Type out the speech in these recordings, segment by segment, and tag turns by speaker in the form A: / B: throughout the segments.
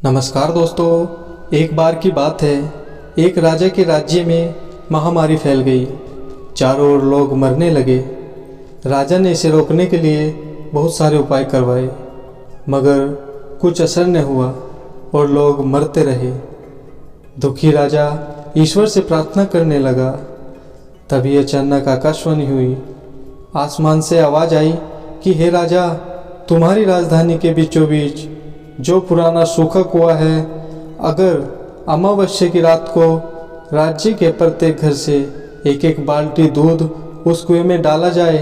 A: नमस्कार दोस्तों, एक बार की बात है। एक राजा के राज्य में महामारी फैल गई। चारों ओर लोग मरने लगे। राजा ने इसे रोकने के लिए बहुत सारे उपाय करवाए, मगर कुछ असर न हुआ और लोग मरते रहे। दुखी राजा ईश्वर से प्रार्थना करने लगा। तभी अचानक आकाशवाणी हुई। आसमान से आवाज़ आई कि हे राजा, तुम्हारी राजधानी के बीचों बीच जो पुराना सूखा कुआं है, अगर अमावस्या की रात को राज्य के प्रत्येक घर से एक एक बाल्टी दूध उस कुएं में डाला जाए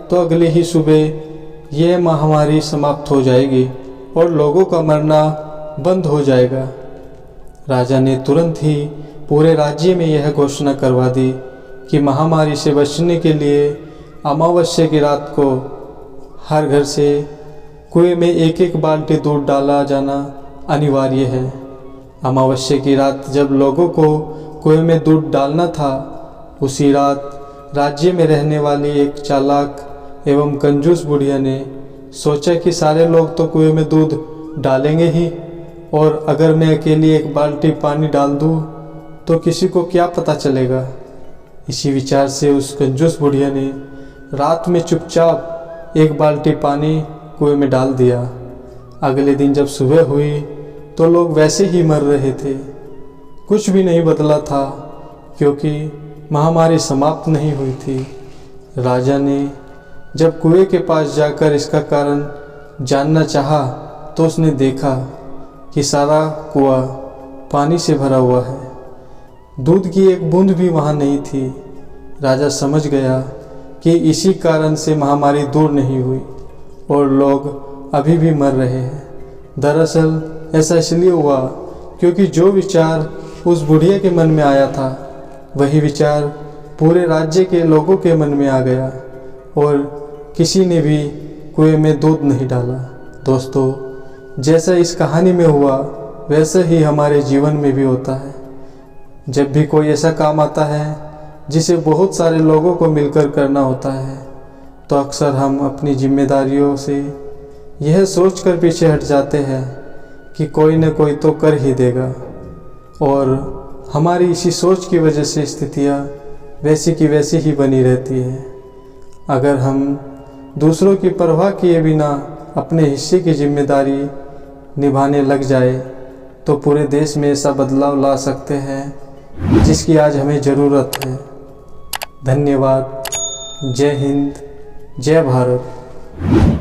A: तो अगली ही सुबह यह महामारी समाप्त हो जाएगी और लोगों का मरना बंद हो जाएगा। राजा ने तुरंत ही पूरे राज्य में यह घोषणा करवा दी कि महामारी से बचने के लिए अमावस्या की रात को हर घर से कुएं में एक एक बाल्टी दूध डाला जाना अनिवार्य है। अमावस्या की रात जब लोगों को कुएं में दूध डालना था, उसी रात राज्य में रहने वाली एक चालाक एवं कंजूस बुढ़िया ने सोचा कि सारे लोग तो कुएं में दूध डालेंगे ही, और अगर मैं अकेली एक बाल्टी पानी डाल दूँ तो किसी को क्या पता चलेगा। इसी विचार से उस कंजूस बुढ़िया ने रात में चुपचाप एक बाल्टी पानी कुएं में डाल दिया। अगले दिन जब सुबह हुई तो लोग वैसे ही मर रहे थे। कुछ भी नहीं बदला था, क्योंकि महामारी समाप्त नहीं हुई थी। राजा ने जब कुएं के पास जाकर इसका कारण जानना चाहा तो उसने देखा कि सारा कुआं पानी से भरा हुआ है। दूध की एक बूंद भी वहाँ नहीं थी। राजा समझ गया कि इसी कारण से महामारी दूर नहीं हुई और लोग अभी भी मर रहे हैं। दरअसल ऐसा इसलिए हुआ क्योंकि जो विचार उस बुढ़िया के मन में आया था, वही विचार पूरे राज्य के लोगों के मन में आ गया और किसी ने भी कुएं में दूध नहीं डाला। दोस्तों, जैसा इस कहानी में हुआ वैसा ही हमारे जीवन में भी होता है। जब भी कोई ऐसा काम आता है जिसे बहुत सारे लोगों को मिलकर करना होता है, तो अक्सर हम अपनी जिम्मेदारियों से यह सोचकर पीछे हट जाते हैं कि कोई न कोई तो कर ही देगा, और हमारी इसी सोच की वजह से स्थितियाँ वैसी की वैसी ही बनी रहती है। अगर हम दूसरों की परवाह किए बिना अपने हिस्से की जिम्मेदारी निभाने लग जाए तो पूरे देश में ऐसा बदलाव ला सकते हैं जिसकी आज हमें ज़रूरत है। धन्यवाद। जय हिंद, जय भारत।